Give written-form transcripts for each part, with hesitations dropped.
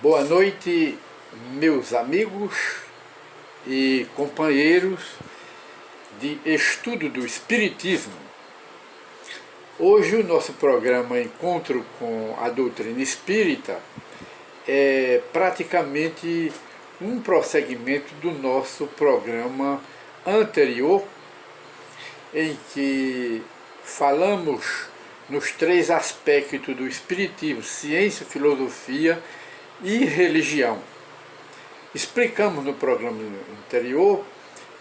Boa noite, meus amigos e companheiros de estudo do Espiritismo. Hoje o nosso programa Encontro com a Doutrina Espírita é praticamente um prosseguimento do nosso programa anterior, em que falamos nos três aspectos do Espiritismo: ciência, filosofia e religião. Explicamos no programa anterior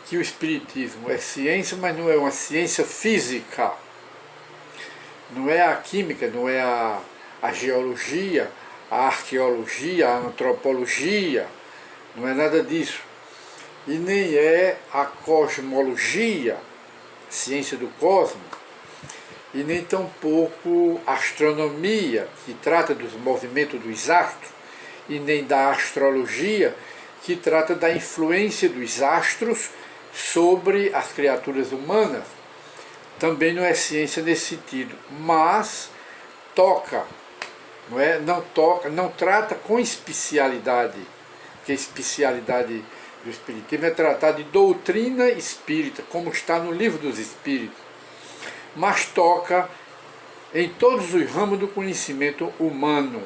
que o Espiritismo é ciência, mas não é uma ciência física. Não é a química, não é a geologia, a arqueologia, a antropologia, não é nada disso. E nem é a cosmologia, ciência do cosmos, e nem tampouco a astronomia, que trata dos movimentos dos astros, e nem da astrologia, que trata da influência dos astros sobre as criaturas humanas. Também não é ciência nesse sentido, mas toca, não trata com especialidade, que a especialidade do Espiritismo é tratar de doutrina espírita, como está no Livro dos Espíritos, mas toca em todos os ramos do conhecimento humano,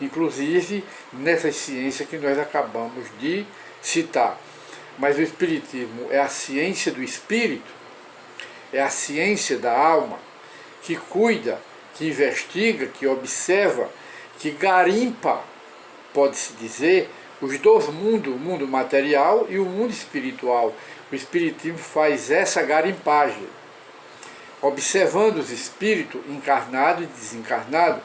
inclusive nessas ciências que nós acabamos de citar. Mas o Espiritismo é a ciência do espírito, é a ciência da alma, que cuida, que investiga, que observa, que garimpa, pode-se dizer, os dois mundos, o mundo material e o mundo espiritual. O Espiritismo faz essa garimpagem, observando os espíritos encarnados e desencarnados,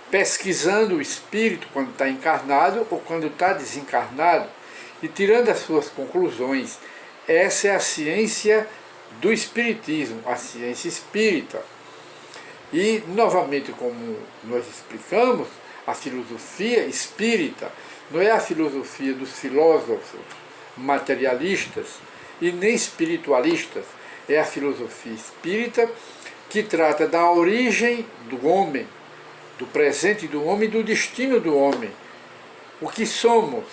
pesquisando o espírito quando está encarnado ou quando está desencarnado e tirando as suas conclusões. Essa é a ciência do Espiritismo, a ciência espírita. E, novamente, como nós explicamos, a filosofia espírita não é a filosofia dos filósofos materialistas e nem espiritualistas, é a filosofia espírita que trata da origem do homem, do presente do homem e do destino do homem. O que somos?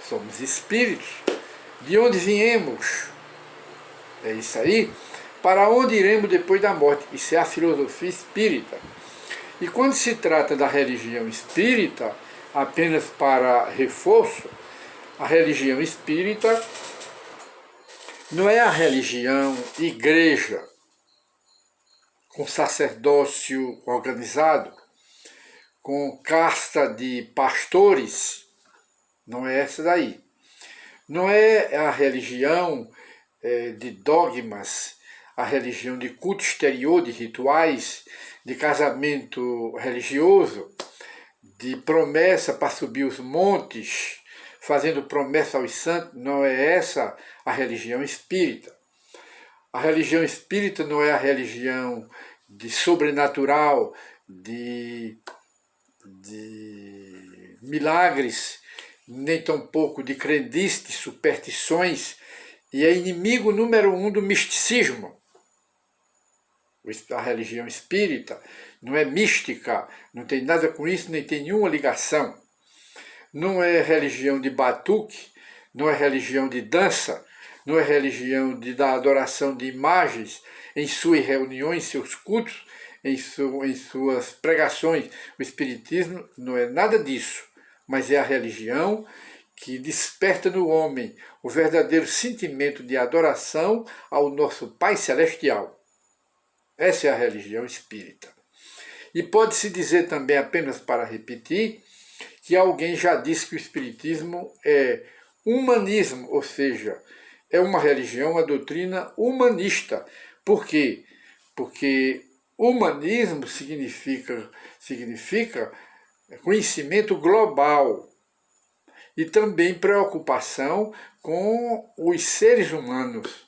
Somos espíritos. De onde viemos? É isso aí. Para onde iremos depois da morte? Isso é a filosofia espírita. E quando se trata da religião espírita, apenas para reforço, a religião espírita não é a religião igreja, com sacerdócio organizado, com casta de pastores, não é essa daí. Não é a religião de dogmas, a religião de culto exterior, de rituais, de casamento religioso, de promessa para subir os montes, fazendo promessa aos santos. Não é essa a religião espírita. A religião espírita não é a religião de sobrenatural, de milagres, nem tampouco de crendice, de superstições, e é inimigo número 1 do misticismo. A religião espírita não é mística, não tem nada com isso, nem tem nenhuma ligação. Não é religião de batuque, não é religião de dança, não é religião da adoração de imagens em suas reuniões, seus cultos, em suas pregações. O Espiritismo não é nada disso, mas é a religião que desperta no homem o verdadeiro sentimento de adoração ao nosso Pai Celestial. Essa é a religião espírita. E pode-se dizer também, apenas para repetir, que alguém já disse que o Espiritismo é humanismo, ou seja, é uma religião, uma doutrina humanista. Por quê? Porque humanismo significa conhecimento global e também preocupação com os seres humanos,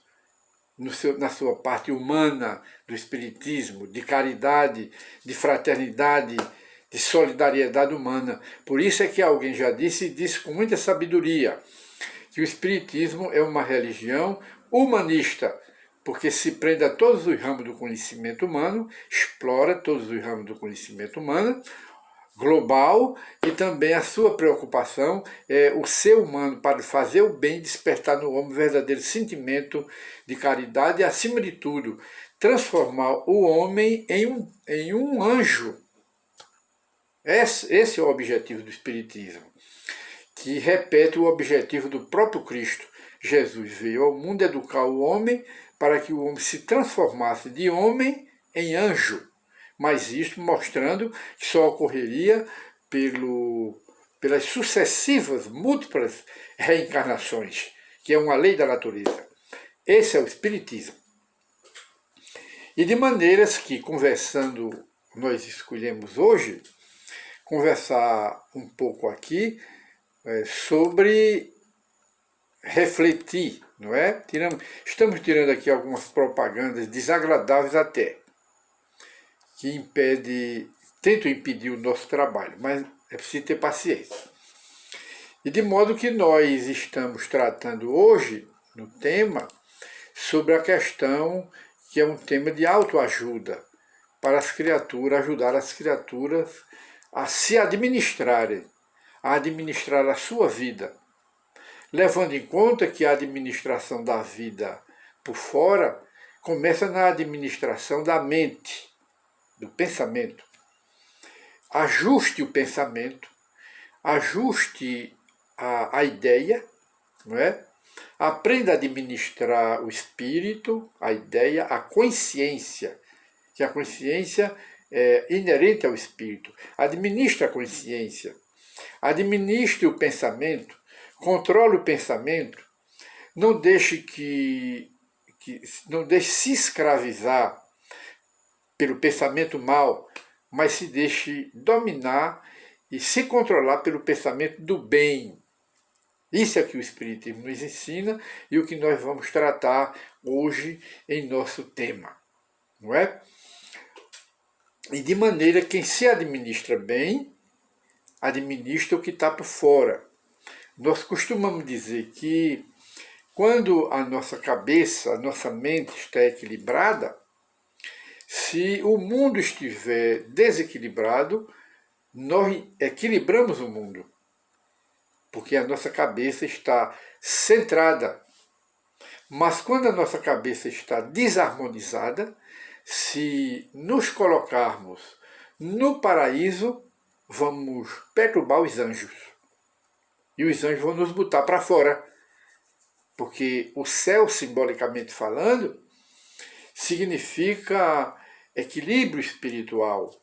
na sua parte humana do Espiritismo, de caridade, de fraternidade, de solidariedade humana. Por isso é que alguém já disse, e disse com muita sabedoria, que o Espiritismo é uma religião humanista, porque se prende a todos os ramos do conhecimento humano, explora todos os ramos do conhecimento humano, global, e também a sua preocupação é o ser humano para fazer o bem, despertar no homem um verdadeiro sentimento de caridade e, acima de tudo, transformar o homem em um anjo. Esse é o objetivo do Espiritismo, que repete o objetivo do próprio Cristo. Jesus veio ao mundo educar o homem para que o homem se transformasse de homem em anjo, mas isso mostrando que só ocorreria pelas sucessivas, múltiplas reencarnações, que é uma lei da natureza. Esse é o Espiritismo. E de maneiras que, conversando, nós escolhemos hoje conversar um pouco aqui sobre refletir, não é? Estamos tirando aqui algumas propagandas desagradáveis até, que tentam impedir o nosso trabalho, mas é preciso ter paciência. E de modo que nós estamos tratando hoje, no tema, sobre a questão que é um tema de autoajuda, para as criaturas, ajudar as criaturas a se administrarem, a administrar a sua vida, levando em conta que a administração da vida por fora começa na administração da mente, do pensamento. Ajuste o pensamento, ajuste a ideia, não é? Aprenda a administrar o espírito, a ideia, a consciência, que a consciência é inerente ao espírito. Administre a consciência, administre o pensamento, controle o pensamento, não deixe não deixe se escravizar pelo pensamento mal, mas se deixe dominar e se controlar pelo pensamento do bem. Isso é o que o Espiritismo nos ensina e o que nós vamos tratar hoje em nosso tema, não é? E de maneira que quem se administra bem, administra o que está por fora. Nós costumamos dizer que quando a nossa cabeça, a nossa mente está equilibrada, se o mundo estiver desequilibrado, nós equilibramos o mundo, porque a nossa cabeça está centrada. Mas quando a nossa cabeça está desarmonizada, se nos colocarmos no paraíso, vamos perturbar os anjos. E os anjos vão nos botar para fora. Porque o céu, simbolicamente falando, significa equilíbrio espiritual,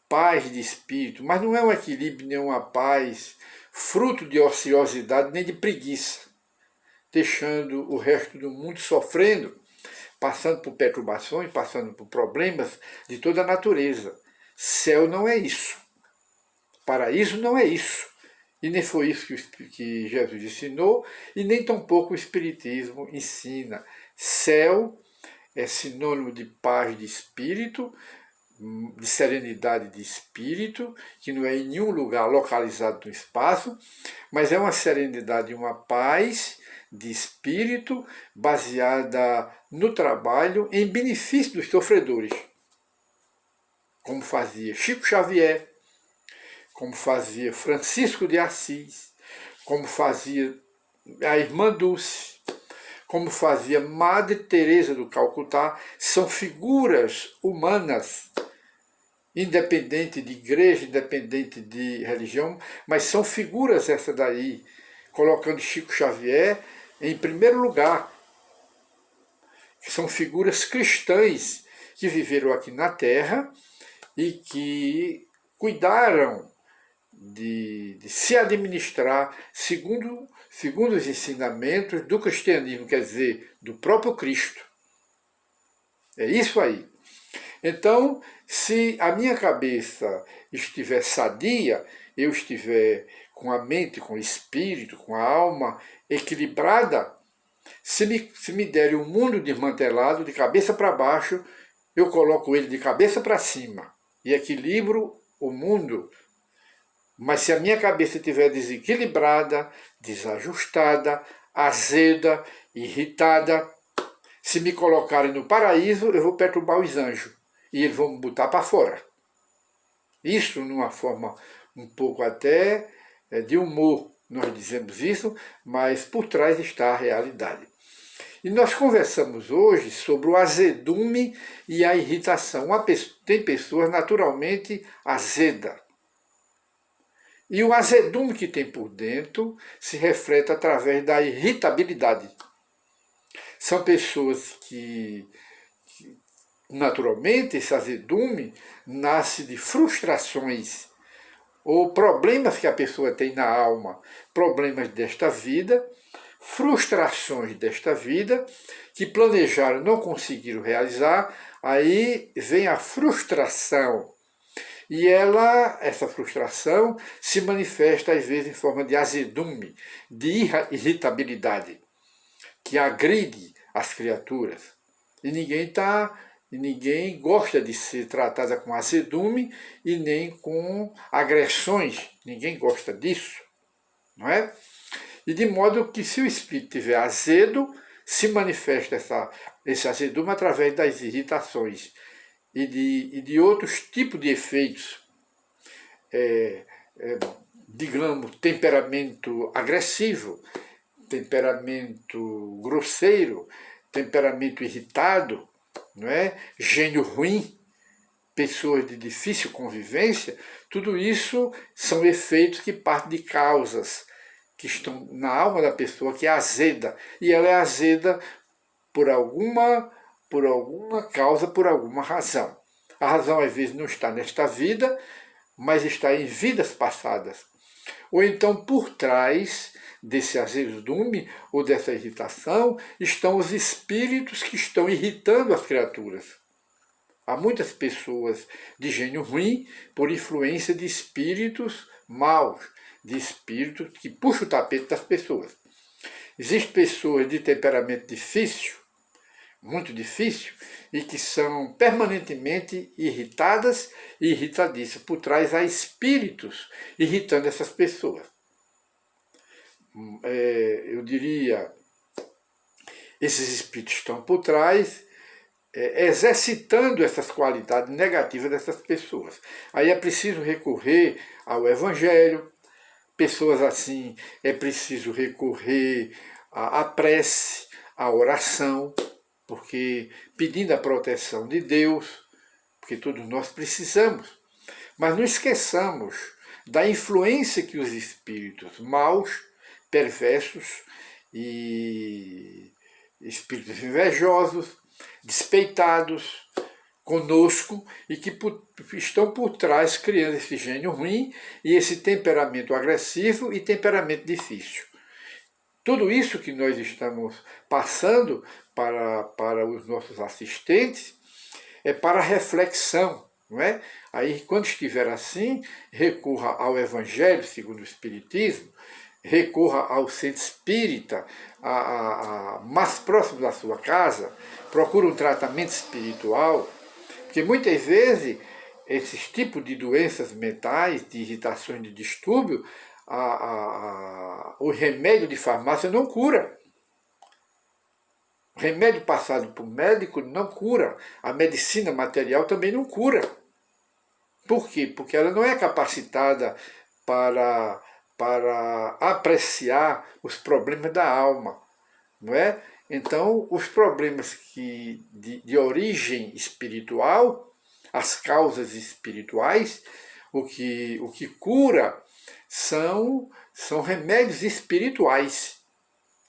paz de espírito, mas não é um equilíbrio nem uma paz fruto de ociosidade nem de preguiça, deixando o resto do mundo sofrendo, passando por perturbações, passando por problemas de toda a natureza. Céu não é isso. Paraíso não é isso. E nem foi isso que Jesus ensinou, e nem tampouco o Espiritismo ensina. Céu é sinônimo de paz de espírito, de serenidade de espírito, que não é em nenhum lugar localizado no espaço, mas é uma serenidade e uma paz de espírito baseada no trabalho em benefício dos sofredores, como fazia Chico Xavier, como fazia Francisco de Assis, como fazia a Irmã Dulce, como fazia Madre Teresa do Calcutá. São figuras humanas, independente de igreja, independente de religião, mas são figuras essa daí, colocando Chico Xavier em primeiro lugar. São figuras cristãs que viveram aqui na Terra e que cuidaram de se administrar segundo os ensinamentos do cristianismo, quer dizer, do próprio Cristo. É isso aí. Então, se a minha cabeça estiver sadia, eu estiver com a mente, com o espírito, com a alma equilibrada, se me derem um mundo desmantelado, de cabeça para baixo, eu coloco ele de cabeça para cima e equilibro o mundo. Mas se a minha cabeça estiver desequilibrada, desajustada, azeda, irritada, se me colocarem no paraíso, eu vou perturbar os anjos e eles vão me botar para fora. Isso numa forma um pouco até de humor, nós dizemos isso, mas por trás está a realidade. E nós conversamos hoje sobre o azedume e a irritação. Tem pessoas naturalmente azedas. E o azedume que tem por dentro se reflete através da irritabilidade. São pessoas que naturalmente, esse azedume nasce de frustrações ou problemas que a pessoa tem na alma, problemas desta vida, frustrações desta vida, que planejaram, não conseguiram realizar, aí vem a frustração. E essa frustração, se manifesta às vezes em forma de azedume, de irritabilidade, que agride as criaturas. E ninguém gosta de ser tratada com azedume e nem com agressões. Ninguém gosta disso, não é? E de modo que se o espírito tiver azedo, se manifesta esse azedume através das irritações e de outros tipos de efeitos. Digamos, temperamento agressivo, temperamento grosseiro, temperamento irritado, não é? Gênio ruim, pessoas de difícil convivência, tudo isso são efeitos que partem de causas que estão na alma da pessoa, que é azeda. E ela é azeda por alguma causa, por alguma razão. A razão às vezes não está nesta vida, mas está em vidas passadas. Ou então por trás desse azedume ou dessa irritação estão os espíritos que estão irritando as criaturas. Há muitas pessoas de gênio ruim por influência de espíritos maus, de espíritos que puxam o tapete das pessoas. Existem pessoas de temperamento difícil, muito difícil, e que são permanentemente irritadas e irritadiças. Por trás há espíritos irritando essas pessoas. Eu diria, esses espíritos estão por trás, exercitando essas qualidades negativas dessas pessoas. Aí é preciso recorrer ao Evangelho. Pessoas assim, é preciso recorrer à prece, à oração, porque pedindo a proteção de Deus, porque todos nós precisamos. Mas não esqueçamos da influência que os espíritos maus, perversos e espíritos invejosos, despeitados conosco e que estão por trás criando esse gênio ruim e esse temperamento agressivo e temperamento difícil. Tudo isso que nós estamos passando para os nossos assistentes é para reflexão, não é? Aí, quando estiver assim, recorra ao Evangelho segundo o Espiritismo, recorra ao centro espírita, mais próximo da sua casa, procure um tratamento espiritual, porque muitas vezes esses tipos de doenças mentais, de irritações, de distúrbio, o remédio de farmácia não cura. O remédio passado por médico não cura. A medicina material também não cura. Por quê? Porque ela não é capacitada para apreciar os problemas da alma, não é? Então, os problemas de origem espiritual, as causas espirituais, o que cura são remédios espirituais.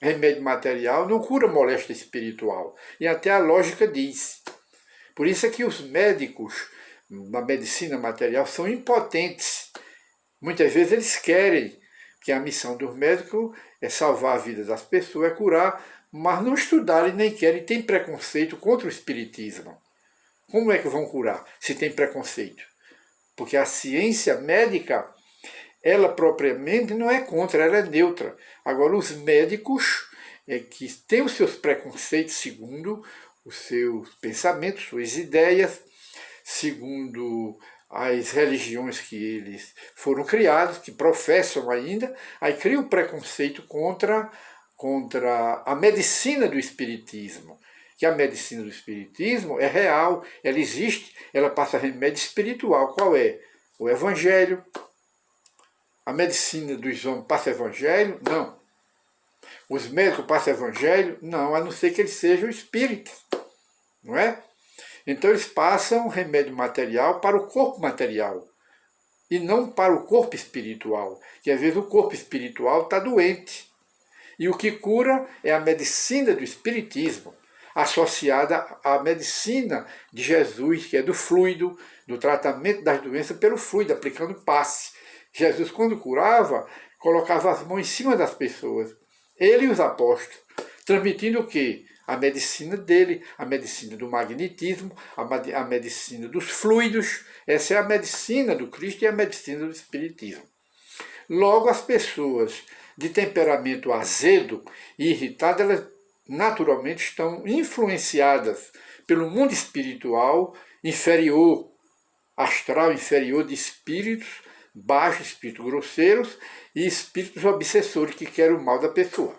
Remédio material não cura moléstia espiritual. E até a lógica diz. Por isso é que os médicos na medicina material são impotentes. Muitas vezes eles querem, que a missão dos médicos é salvar a vida das pessoas, é curar, mas não estudaram e nem querem, têm preconceito contra o espiritismo. Como é que vão curar se tem preconceito? Porque a ciência médica, ela propriamente não é contra, ela é neutra. Agora, os médicos que têm os seus preconceitos segundo os seus pensamentos, suas ideias, segundo as religiões que eles foram criados, que professam ainda, aí criam preconceito contra a medicina do espiritismo. Que a medicina do espiritismo é real, ela existe, ela passa remédio espiritual. Qual é? O Evangelho, A medicina dos homens passa evangelho? Não. Os médicos passam evangelho? Não, a não ser que eles sejam espíritas, não é? Então eles passam remédio material para o corpo material e não para o corpo espiritual, que às vezes o corpo espiritual está doente. E o que cura é a medicina do espiritismo, associada à medicina de Jesus, que é do fluido, do tratamento das doenças pelo fluido, aplicando passe. Jesus, quando curava, colocava as mãos em cima das pessoas, ele e os apóstolos, transmitindo o quê? A medicina dele, a medicina do magnetismo, a medicina dos fluidos. Essa é a medicina do Cristo e a medicina do Espiritismo. Logo, as pessoas de temperamento azedo e irritado, elas naturalmente estão influenciadas pelo mundo espiritual inferior, astral inferior, de espíritos baixos, espíritos grosseiros e espíritos obsessores que querem o mal da pessoa.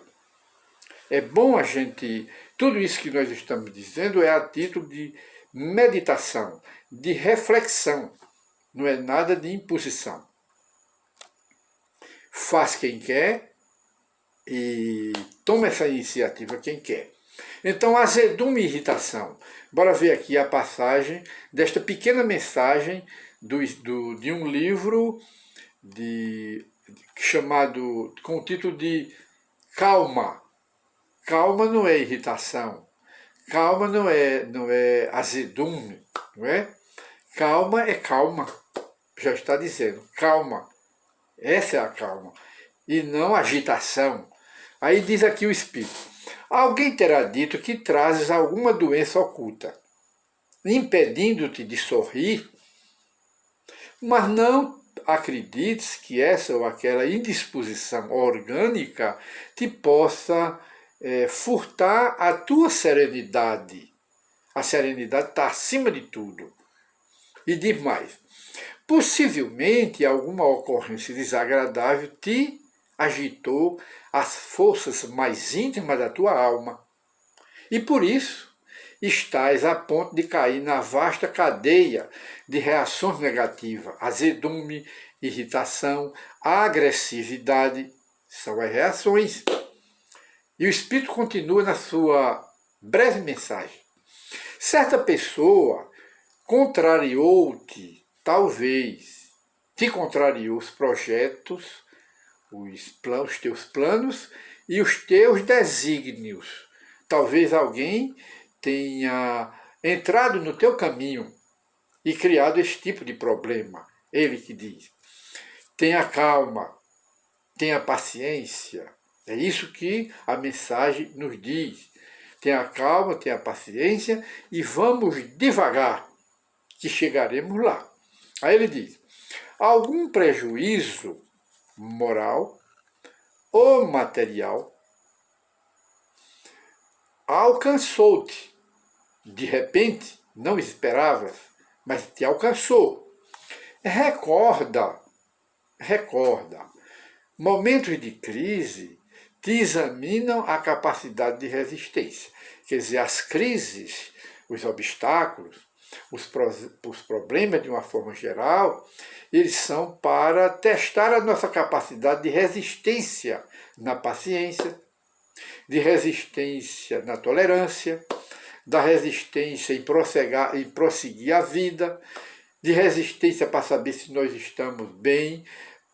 É bom a gente... Tudo isso que nós estamos dizendo é a título de meditação, de reflexão, não é nada de imposição. Faz quem quer e toma essa iniciativa quem quer. Então, azedume e irritação. Bora ver aqui a passagem desta pequena mensagem de um livro chamado com o título de Calma. Calma não é irritação. Calma não é azedume, não é? Calma é calma. Já está dizendo, calma. Essa é a calma. E não agitação. Aí diz aqui o Espírito. Alguém terá dito que trazes alguma doença oculta, impedindo-te de sorrir, mas não acredites que essa ou aquela indisposição orgânica te possa furtar a tua serenidade. A serenidade está acima de tudo. E diz mais, possivelmente alguma ocorrência desagradável te agitou as forças mais íntimas da tua alma. E por isso estás a ponto de cair na vasta cadeia de reações negativas, azedume, irritação, agressividade, são as reações. E o Espírito continua na sua breve mensagem. Certa pessoa contrariou-te, talvez, te contrariou os projetos, os teus planos e os teus desígnios. Talvez alguém tenha entrado no teu caminho e criado esse tipo de problema. Ele que diz, tenha calma, tenha paciência. É isso que a mensagem nos diz. Tenha calma, tenha paciência e vamos devagar, que chegaremos lá. Aí ele diz, algum prejuízo moral ou material alcançou-te. De repente, não esperavas, mas te alcançou. Recorda, momentos de crise te examinam a capacidade de resistência. Quer dizer, as crises, os obstáculos, os problemas de uma forma geral, eles são para testar a nossa capacidade de resistência na paciência, de resistência na tolerância, da resistência em prosseguir a vida, de resistência para saber se nós estamos bem,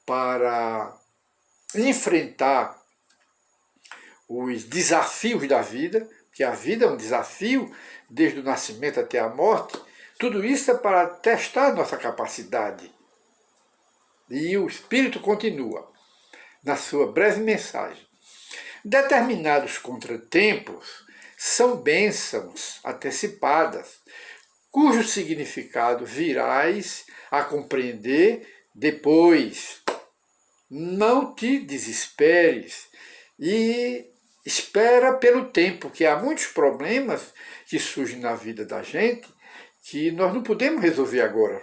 para enfrentar os desafios da vida, que a vida é um desafio desde o nascimento até a morte. Tudo isso é para testar a nossa capacidade. E o Espírito continua na sua breve mensagem. Determinados contratempos são bênçãos antecipadas, cujo significado virás a compreender depois. Não te desesperes e espera pelo tempo, que há muitos problemas que surgem na vida da gente que nós não podemos resolver agora.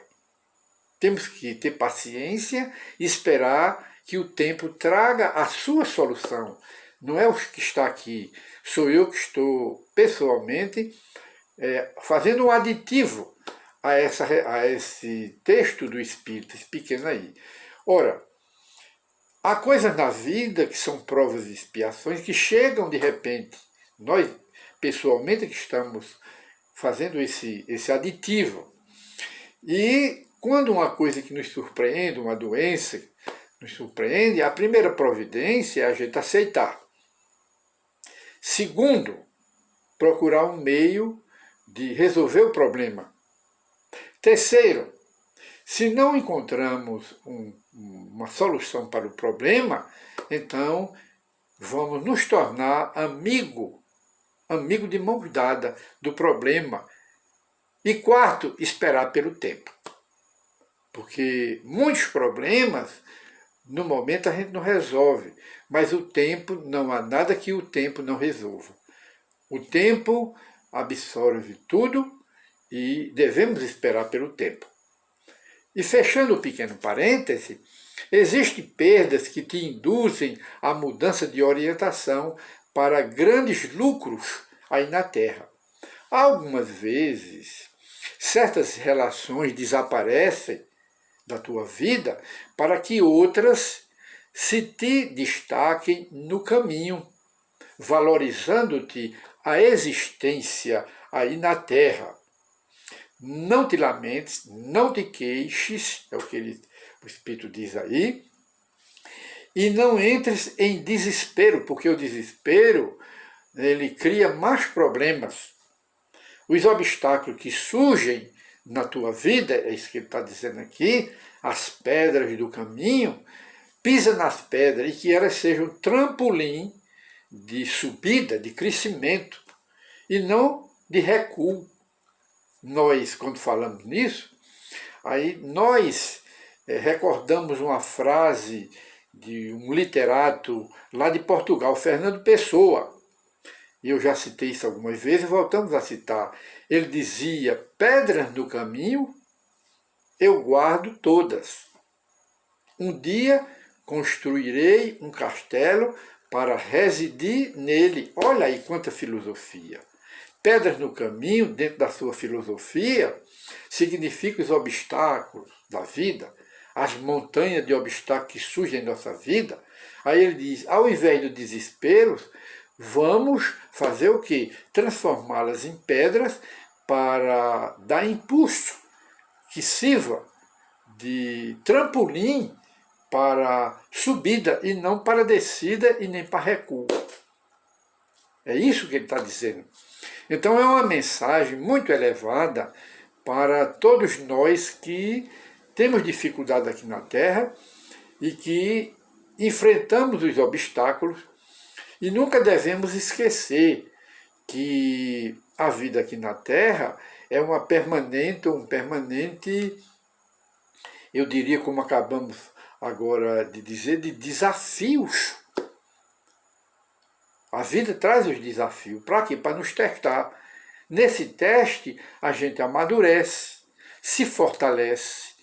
Temos que ter paciência e esperar que o tempo traga a sua solução. Não é o que está aqui, sou eu que estou pessoalmente fazendo um aditivo a esse texto do Espírito, esse pequeno aí. Ora, Há coisas na vida que são provas e expiações que chegam de repente. Nós, pessoalmente, que estamos fazendo esse aditivo. E quando uma coisa que nos surpreende, uma doença nos surpreende, a primeira providência é a gente aceitar. Segundo, procurar um meio de resolver o problema. Terceiro, se não encontramos uma solução para o problema, então vamos nos tornar amigo de mãos dadas do problema. E quarto, esperar pelo tempo. Porque muitos problemas, no momento a gente não resolve, mas o tempo, não há nada que o tempo não resolva. O tempo absorve tudo e devemos esperar pelo tempo. E fechando o pequeno parêntese, existem perdas que te induzem à mudança de orientação para grandes lucros aí na Terra. Algumas vezes, certas relações desaparecem da tua vida para que outras se te destaquem no caminho, valorizando-te a existência aí na Terra. Não te lamentes, não te queixes, é o que o Espírito diz aí, e não entres em desespero, porque o desespero ele cria mais problemas. Os obstáculos que surgem na tua vida, é isso que ele está dizendo aqui, as pedras do caminho, pisa nas pedras e que elas sejam trampolim de subida, de crescimento, e não de recuo. Nós, quando falamos nisso, aí nós recordamos uma frase de um literato lá de Portugal, Fernando Pessoa. E eu já citei isso algumas vezes, voltamos a citar. Ele dizia, pedras no caminho, eu guardo todas. Um dia construirei um castelo para residir nele. Olha aí quanta filosofia. Pedras no caminho, dentro da sua filosofia, significa os obstáculos da vida, as montanhas de obstáculos que surgem em nossa vida. Aí ele diz, ao invés do desespero, vamos fazer o quê? Transformá-las em pedras para dar impulso, que sirva de trampolim para subida e não para descida e nem para recuo. É isso que ele está dizendo. Então é uma mensagem muito elevada para todos nós que temos dificuldade aqui na Terra e que enfrentamos os obstáculos e nunca devemos esquecer que a vida aqui na Terra é um permanente, eu diria, como acabamos agora de dizer, de desafios. A vida traz os desafios. Para quê? Para nos testar. Nesse teste, a gente amadurece, se fortalece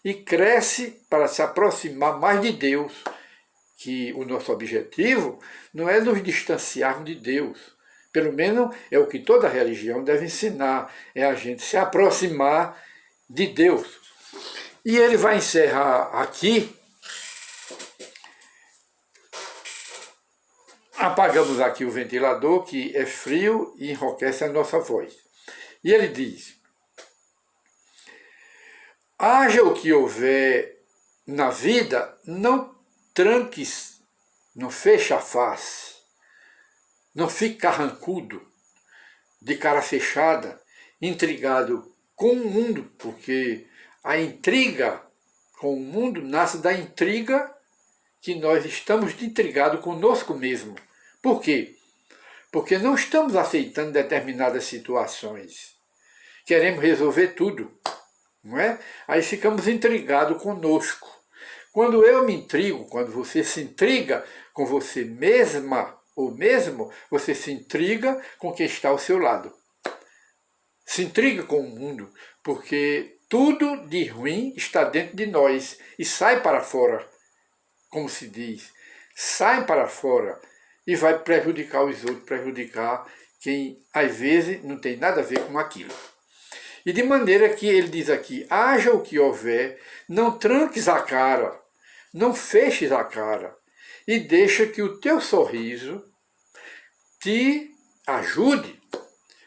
e cresce para se aproximar mais de Deus. Que o nosso objetivo não é nos distanciarmos de Deus. Pelo menos é o que toda religião deve ensinar, é a gente se aproximar de Deus. E ele vai encerrar aqui. Apagamos aqui o ventilador, que é frio e enrouquece a nossa voz. E ele diz, haja o que houver na vida, não tranques, não feche a face, não fique carrancudo, de cara fechada, intrigado com o mundo, porque a intriga com o mundo nasce da intriga que nós estamos intrigados conosco mesmo. Por quê? Porque não estamos aceitando determinadas situações. Queremos resolver tudo, não é? Aí ficamos intrigados conosco. Quando eu me intrigo, quando você se intriga com você mesma ou mesmo, você se intriga com quem está ao seu lado. Se intriga com o mundo, porque tudo de ruim está dentro de nós e sai para fora, como se diz. Sai para fora e vai prejudicar os outros, prejudicar quem às vezes não tem nada a ver com aquilo. E de maneira que ele diz aqui, haja o que houver, não tranques a cara, Não feches a cara e deixa que o teu sorriso te ajude,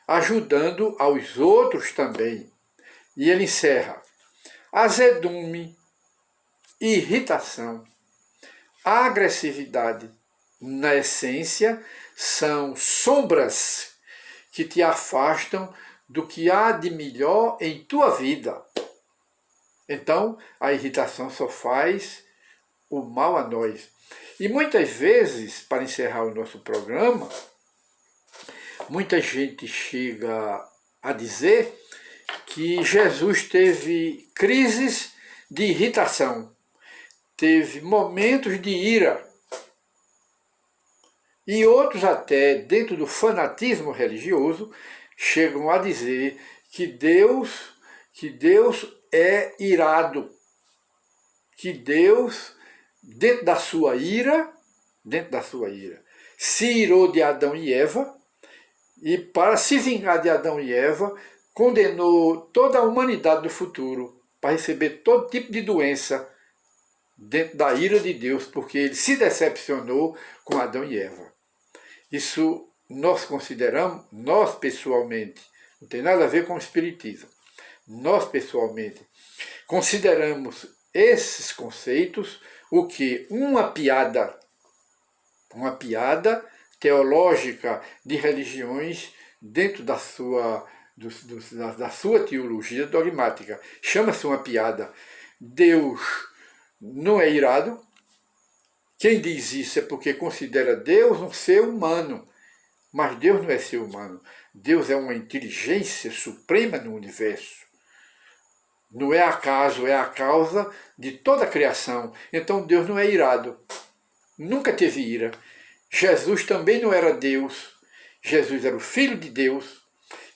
ajudando aos outros também. E ele encerra: azedume, irritação, agressividade, na essência, são sombras que te afastam do que há de melhor em tua vida. Então, a irritação só faz o mal a nós. E muitas vezes, para encerrar o nosso programa, muita gente chega a dizer que Jesus teve crises de irritação, teve momentos de ira. E outros até, dentro do fanatismo religioso, chegam a dizer que Deus é irado, que Deus, dentro da sua ira, se irou de Adão e Eva, e para se vingar de Adão e Eva, condenou toda a humanidade do futuro para receber todo tipo de doença dentro da ira de Deus, porque ele se decepcionou com Adão e Eva. Isso nós consideramos, nós pessoalmente, não tem nada a ver com o Espiritismo, nós pessoalmente consideramos esses conceitos o que? Uma piada teológica de religiões dentro da sua teologia dogmática. Chama-se uma piada. Deus não é irado. Quem diz isso é porque considera Deus um ser humano. Mas Deus não é ser humano. Deus é uma inteligência suprema no universo. Não é acaso, é a causa de toda a criação. Então Deus não é irado. Nunca teve ira. Jesus também não era Deus. Jesus era o Filho de Deus,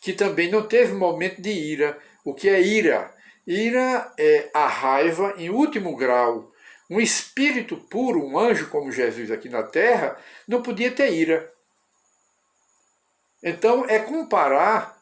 que também não teve momento de ira. O que é ira? Ira é a raiva em último grau. Um espírito puro, um anjo como Jesus aqui na Terra, não podia ter ira. Então é comparar